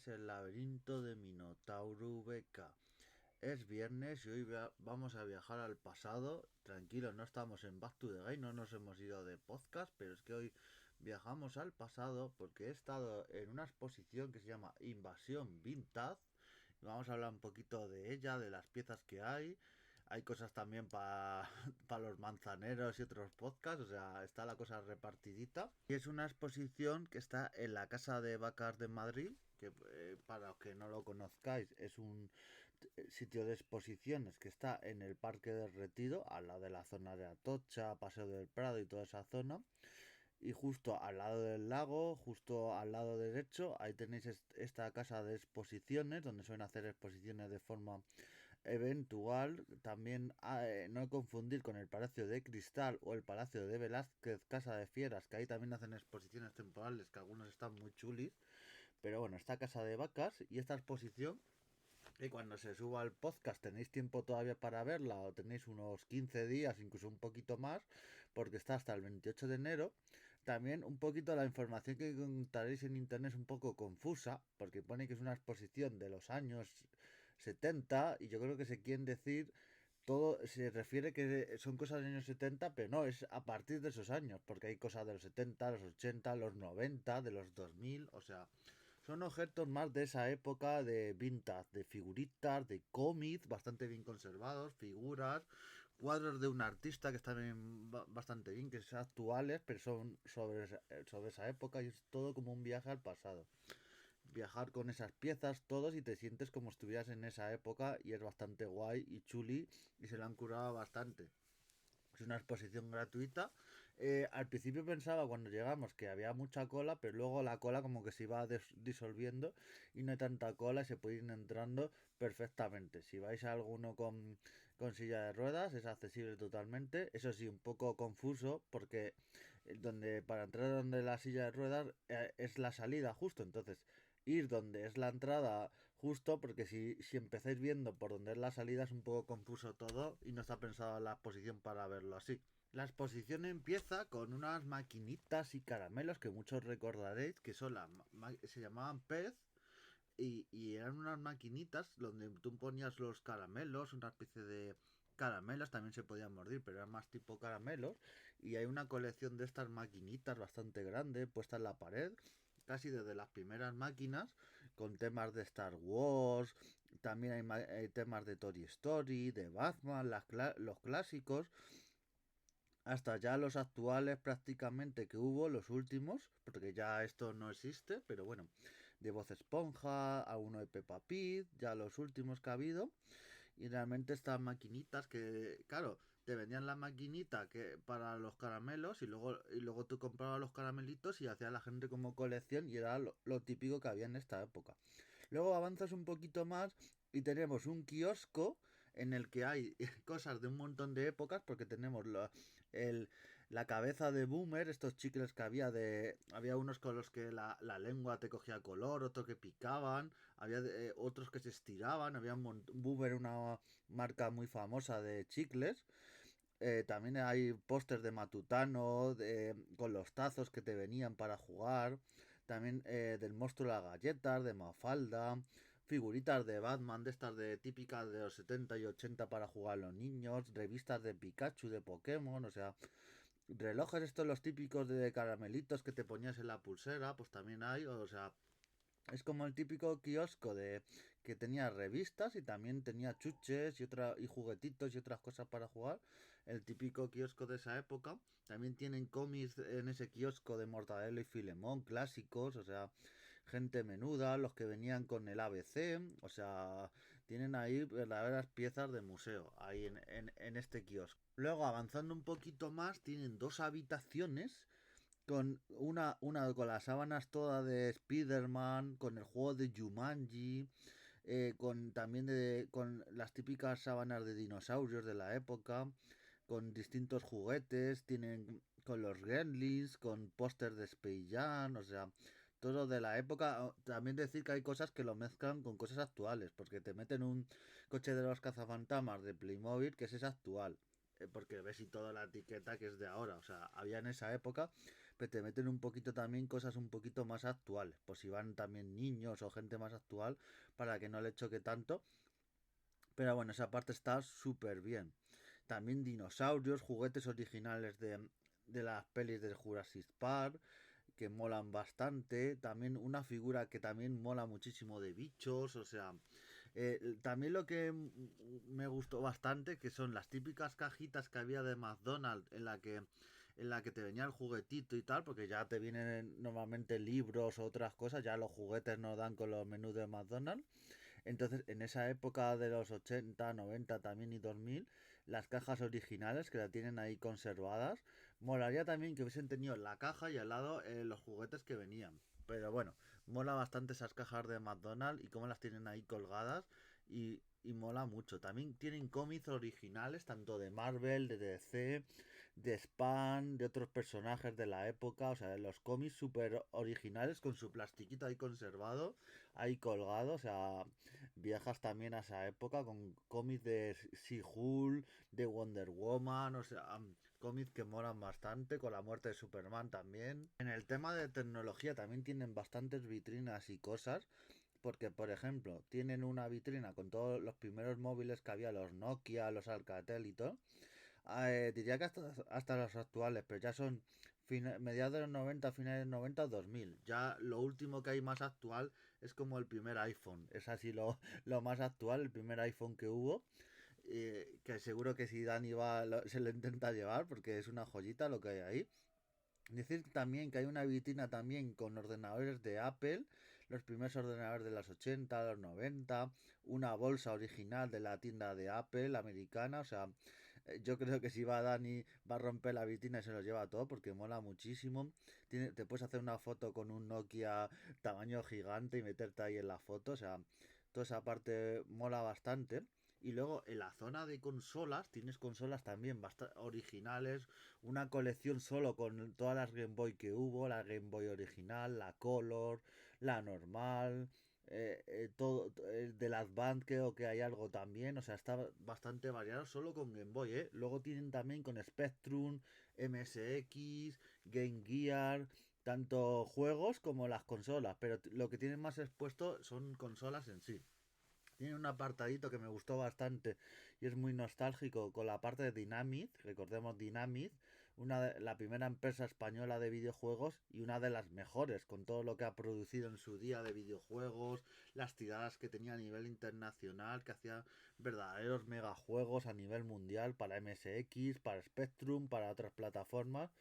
es el laberinto de Minotauro VK. Es viernes y hoy vamos a viajar al pasado. Tranquilos, no estamos en Back to the Game, no nos hemos ido de podcast, pero es que hoy viajamos al pasado porque he estado en una exposición que se llama Invasión Vintage. Vamos a hablar un poquito de ella, de las piezas que hay. Hay cosas también para los manzaneros y otros podcasts, o sea, está la cosa repartidita. Y es una exposición que está en la Casa de Vacas de Madrid, que para los que no lo conozcáis es un sitio de exposiciones que está en el Parque del Retiro, al lado de la zona de Atocha, Paseo del Prado y toda esa zona. Y justo al lado del lago, justo al lado derecho, ahí tenéis esta casa de exposiciones, donde suelen hacer exposiciones de forma eventual. También no confundir con el Palacio de Cristal o el Palacio de Velázquez, Casa de Fieras, que ahí también hacen exposiciones temporales, que algunos están muy chulis. Pero bueno, esta Casa de Vacas y esta exposición, y cuando se suba el podcast tenéis tiempo todavía para verla o tenéis unos 15 días, incluso un poquito más, porque está hasta el 28 de enero. También un poquito la información que encontraréis en internet es un poco confusa, porque pone que es una exposición de los años 70 y yo creo que se quieren decir todo, se refiere que son cosas de los años 70, pero no, es a partir de esos años, porque hay cosas de los 70, los 80, los 90, de los 2000, o sea, son objetos más de esa época de vintage, de figuritas, de cómics bastante bien conservados, figuras, cuadros de un artista que están bastante bien, que son actuales, pero son sobre esa época y es todo como un viaje al pasado. Viajar con esas piezas todos y te sientes como si estuvieras en esa época y es bastante guay y chuli y se lo han curado bastante. Es una exposición gratuita. Al principio pensaba cuando llegamos que había mucha cola, pero luego la cola como que se iba disolviendo y no hay tanta cola y se puede ir entrando perfectamente. Si vais a alguno con silla de ruedas es accesible totalmente. Eso sí, un poco confuso porque donde para entrar donde la silla de ruedas es la salida justo. Entonces ir donde es la entrada justo, porque si empezáis viendo por donde es la salida es un poco confuso todo y no está pensada la exposición para verlo así. La exposición empieza con unas maquinitas y caramelos que muchos recordaréis que son se llamaban pez y eran unas maquinitas donde tú ponías los caramelos, una especie de caramelos, también se podían mordir, pero eran más tipo caramelos. Y hay una colección de estas maquinitas bastante grande puesta en la pared, casi desde las primeras máquinas, con temas de Star Wars, también hay temas de Toy Story, de Batman, los clásicos, hasta ya los actuales prácticamente que hubo, los últimos, porque ya esto no existe, pero bueno, de Voz Esponja, a uno de Peppa Pig, ya los últimos que ha habido, y realmente estas maquinitas que, claro, te vendían la maquinita que para los caramelos y luego tú comprabas los caramelitos y hacía la gente como colección y era lo típico que había en esta época. Luego avanzas un poquito más y tenemos un kiosco en el que hay cosas de un montón de épocas porque tenemos el, la cabeza de Boomer, estos chicles que había unos con los que la lengua te cogía color, otros que picaban, había otros que se estiraban, había Boomer, una marca muy famosa de chicles. También hay pósters de Matutano con los tazos que te venían para jugar. También del monstruo de las galletas, de Mafalda. Figuritas de Batman, de estas de típicas de los 70 y 80 para jugar a los niños. Revistas de Pikachu, de Pokémon. O sea, relojes estos los típicos de caramelitos que te ponías en la pulsera. Pues también hay. O sea, es como el típico kiosco de que tenía revistas y también tenía chuches y juguetitos y otras cosas para jugar. El típico kiosco de esa época. También tienen cómics en ese kiosco de Mortadelo y Filemón, clásicos, o sea, gente menuda, los que venían con el ABC, o sea, tienen ahí verdaderas piezas de museo ahí en este kiosco. Luego, avanzando un poquito más, tienen dos habitaciones con una con las sábanas todas de Spider-Man, con el juego de Jumanji, con también con las típicas sábanas de dinosaurios de la época, con distintos juguetes, tienen con los Gremlins, con pósters de Space Jam, o sea, todo de la época. También decir que hay cosas que lo mezclan con cosas actuales, porque te meten un coche de los cazafantasmas de Playmobil que ese es actual porque ves y toda la etiqueta que es de ahora, o sea, había en esa época, pero te meten un poquito también cosas un poquito más actuales, pues si van también niños o gente más actual, para que no le choque tanto. Pero bueno, esa parte está súper bien. También dinosaurios, juguetes originales de las pelis de Jurassic Park, que molan bastante. También una figura que también mola muchísimo de bichos, o sea, también lo que me gustó bastante, que son las típicas cajitas que había de McDonald's en la que te venía el juguetito y tal, porque ya te vienen normalmente libros o otras cosas, ya los juguetes nos dan con los menús de McDonald's. Entonces, en esa época de los 80, 90 también y 2000, las cajas originales que la tienen ahí conservadas, molaría también que hubiesen tenido la caja y al lado los juguetes que venían. Pero bueno, mola bastante esas cajas de McDonald's y cómo las tienen ahí colgadas y mola mucho. También tienen cómics originales, tanto de Marvel, de DC, de Span, de otros personajes de la época, o sea, los cómics súper originales con su plastiquito ahí conservado, ahí colgado, o sea, viajas también a esa época con cómics de She-Hulk, de Wonder Woman, o sea, cómics que molan bastante, con la muerte de Superman también. En el tema de tecnología también tienen bastantes vitrinas y cosas, porque por ejemplo, tienen una vitrina con todos los primeros móviles que había, los Nokia, los Alcatel y todo. Diría que hasta los actuales, pero ya son mediados de los 90, finales de los 90, 2000. Ya lo último que hay más actual es como el primer iPhone. Es así lo más actual, el primer iPhone que hubo. Que seguro que si Dani va se lo intenta llevar porque es una joyita lo que hay ahí. Decir también que hay una vitrina también con ordenadores de Apple, los primeros ordenadores de los 80, los 90, una bolsa original de la tienda de Apple americana, o sea, yo creo que si va Dani va a romper la vitrina y se lo lleva todo porque mola muchísimo. Te puedes hacer una foto con un Nokia tamaño gigante y meterte ahí en la foto, o sea, toda esa parte mola bastante. Y luego en la zona de consolas tienes consolas también bastante originales, una colección solo con todas las Game Boy que hubo, la Game Boy original, la Color, la normal, todo de las Band creo que hay algo también, o sea, está bastante variado solo con Game Boy, ¿eh? Luego tienen también con Spectrum, MSX, Game Gear, tanto juegos como las consolas, pero lo que tienen más expuesto son consolas en sí. Tiene un apartadito que me gustó bastante y es muy nostálgico con la parte de Dynamit, recordemos Dynamit, la primera empresa española de videojuegos y una de las mejores con todo lo que ha producido en su día de videojuegos, las tiradas que tenía a nivel internacional, que hacía verdaderos megajuegos a nivel mundial para MSX, para Spectrum, para otras plataformas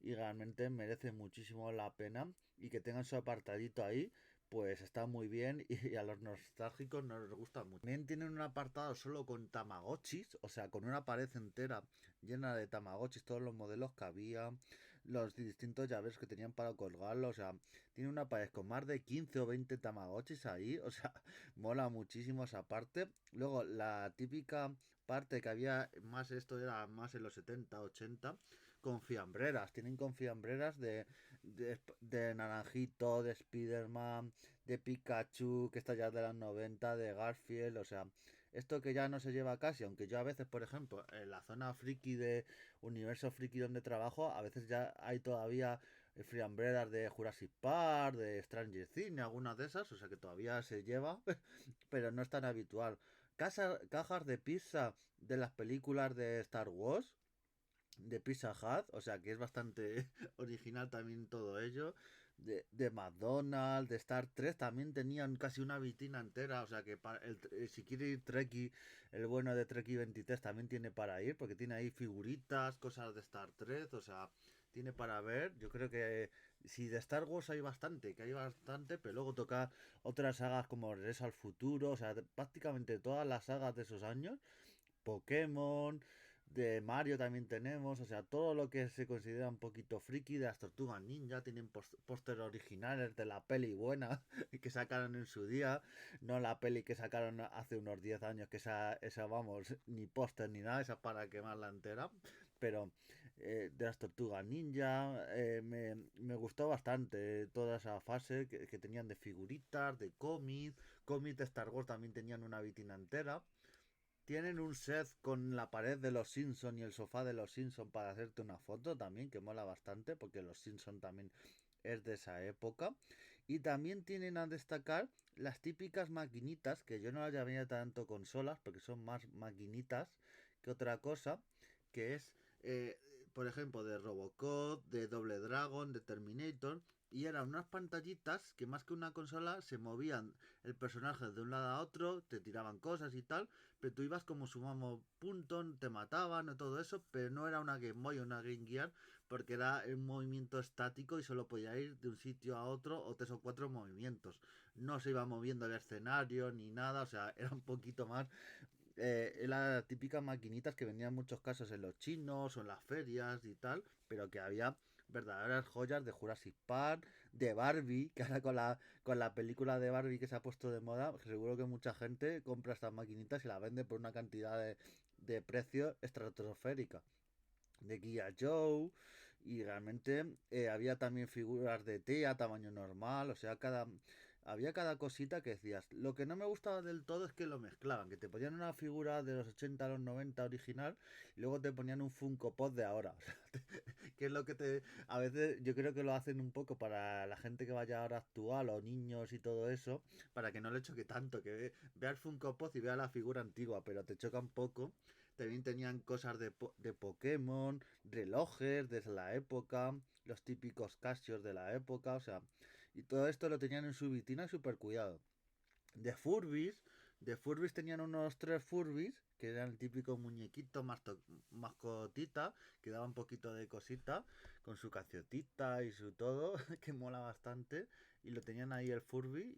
y realmente merece muchísimo la pena y que tengan su apartadito ahí pues está muy bien y a los nostálgicos nos gusta mucho. También tienen un apartado solo con Tamagotchis, o sea, con una pared entera llena de Tamagotchis, todos los modelos que había, los distintos llaveros que tenían para colgarlos, o sea, tiene una pared con más de 15 o 20 Tamagotchis ahí, o sea, mola muchísimo esa parte. Luego, la típica parte que había más, esto era más en los 70 80 con fiambreras, tienen con fiambreras de Naranjito, de Spiderman, de Pikachu, que está ya de las 90 de Garfield, o sea, esto que ya no se lleva casi, aunque yo a veces, por ejemplo, en la zona friki de universo friki donde trabajo, a veces ya hay todavía friambreras de Jurassic Park, de Stranger Things, algunas de esas, o sea que todavía se lleva, pero no es tan habitual. Cajas de pizza de las películas de Star Wars, de Pizza Hut, o sea que es bastante original también todo ello. De McDonald's, de Star Trek, también tenían casi una vitrina entera, o sea que si quiere ir Trekkie, el bueno de Trekkie 23 también tiene para ir, porque tiene ahí figuritas, cosas de Star Trek, o sea, tiene para ver. Yo creo que si de Star Wars hay bastante, que hay bastante, pero luego toca otras sagas como Regreso al Futuro, o sea, prácticamente todas las sagas de esos años, Pokémon, de Mario también tenemos, o sea, todo lo que se considera un poquito friki de las Tortugas Ninja, tienen póster originales de la peli buena que sacaron en su día, no la peli que sacaron hace unos 10 años, que esa vamos, ni póster ni nada, esa para quemarla entera, pero de las Tortugas Ninja, me gustó bastante toda esa fase que tenían de figuritas, de cómics de Star Wars también tenían una vitrina entera. Tienen un set con la pared de los Simpson y el sofá de los Simpson para hacerte una foto también, que mola bastante, porque los Simpson también es de esa época. Y también tienen a destacar las típicas maquinitas, que yo no las llamaría tanto consolas, porque son más maquinitas que otra cosa, que es, eh, por ejemplo, de Robocop, de Double Dragon, de Terminator, y eran unas pantallitas que más que una consola se movían el personaje de un lado a otro, te tiraban cosas y tal, pero tú ibas como sumamos puntos, te mataban y todo eso, pero no era una Game Boy o una Game Gear, porque era un movimiento estático y solo podía ir de un sitio a otro o tres o cuatro movimientos. No se iba moviendo el escenario ni nada, o sea, era un poquito más las típicas maquinitas que vendían en muchos casos en los chinos o en las ferias y tal, pero que había verdaderas joyas de Jurassic Park, de Barbie, que ahora con la película de Barbie que se ha puesto de moda, seguro que mucha gente compra estas maquinitas y las vende por una cantidad de precio estratosférica. De Guía Joe y realmente había también figuras de té a tamaño normal, o sea, había cada cosita que decías. Lo que no me gustaba del todo es que lo mezclaban, que te ponían una figura de los 80 a los 90 original y luego te ponían un Funko Pop de ahora. O sea, que es lo que te... A veces yo creo que lo hacen un poco para la gente que vaya ahora actual o niños y todo eso, para que no le choque tanto, que vea el Funko Pop y vea la figura antigua, pero te choca un poco. También tenían cosas de Pokémon, relojes de la época, los típicos Casios de la época, o sea, y todo esto lo tenían en su vitrina súper cuidado. De Furbis, de Furbis tenían unos tres Furbis, que eran el típico muñequito mascotita, que daba un poquito de cosita, con su caciotita y su todo, que mola bastante, y lo tenían ahí el Furby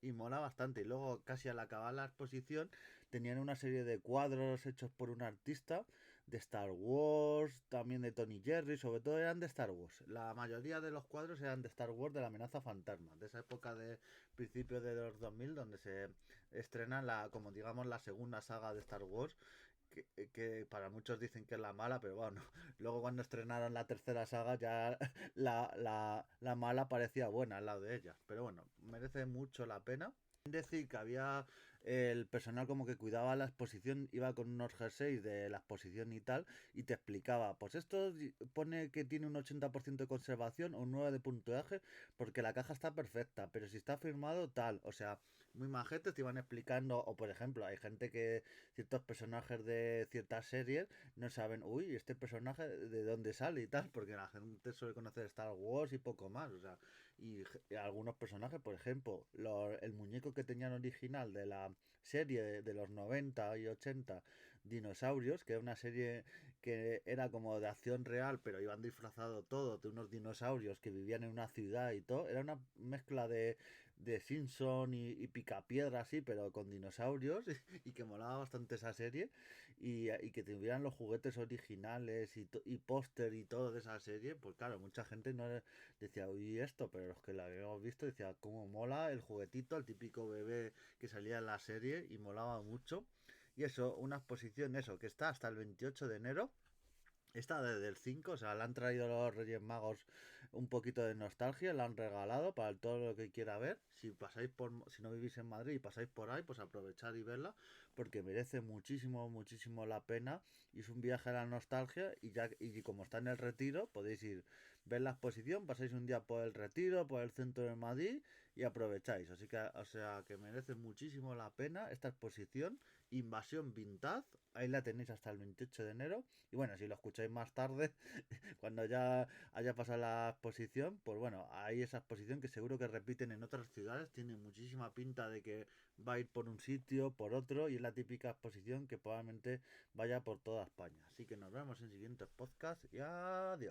y mola bastante. Y luego, casi al acabar la exposición, tenían una serie de cuadros hechos por un artista de Star Wars, también de Tony Jerry, sobre todo eran de Star Wars. La mayoría de los cuadros eran de Star Wars, de la amenaza fantasma, de esa época de principios de los 2000, donde se estrena la, como digamos, la segunda saga de Star Wars, que para muchos dicen que es la mala, pero bueno, luego cuando estrenaron la tercera saga ya la mala parecía buena al lado de ella. Pero bueno, merece mucho la pena. Decir que había el personal como que cuidaba la exposición, iba con unos jerseys de la exposición y tal, y te explicaba, pues esto pone que tiene un 80% de conservación o un 9 de puntuaje, porque la caja está perfecta, pero si está firmado tal, o sea, muy majetes te iban explicando, o por ejemplo, hay gente que ciertos personajes de ciertas series no saben, uy, este personaje de dónde sale y tal, porque la gente suele conocer Star Wars y poco más, o sea, y algunos personajes, por ejemplo, el muñeco que tenían original de la serie de los 90 y 80, Dinosaurios, que era una serie que era como de acción real, pero iban disfrazados todos de unos dinosaurios que vivían en una ciudad y todo, era una mezcla de Simpson y Picapiedra así, pero con dinosaurios y que molaba bastante esa serie y que tuvieran los juguetes originales y póster y todo de esa serie, pues claro, mucha gente no decía, uy, esto, pero los que la habíamos visto decía, cómo mola el juguetito, el típico bebé que salía en la serie y molaba mucho. Y eso, una exposición, eso, que está hasta el 28 de enero. Está desde el 5, o sea, le han traído los Reyes Magos un poquito de nostalgia, le han regalado para todo lo que quiera ver. Si no vivís en Madrid y pasáis por ahí, pues aprovechar y verla, porque merece muchísimo, muchísimo la pena. Y es un viaje a la nostalgia y como está en el Retiro, podéis ir, ver la exposición, pasáis un día por el Retiro, por el centro de Madrid y aprovecháis. Así que, o sea, que merece muchísimo la pena esta exposición. Invasión Vintage, ahí la tenéis hasta el 28 de enero. Y bueno, si lo escucháis más tarde, cuando ya haya pasado la exposición, pues bueno, hay esa exposición que seguro que repiten en otras ciudades, tiene muchísima pinta de que va a ir por un sitio, por otro, y es la típica exposición que probablemente vaya por toda España. Así que nos vemos en siguientes podcasts y adiós.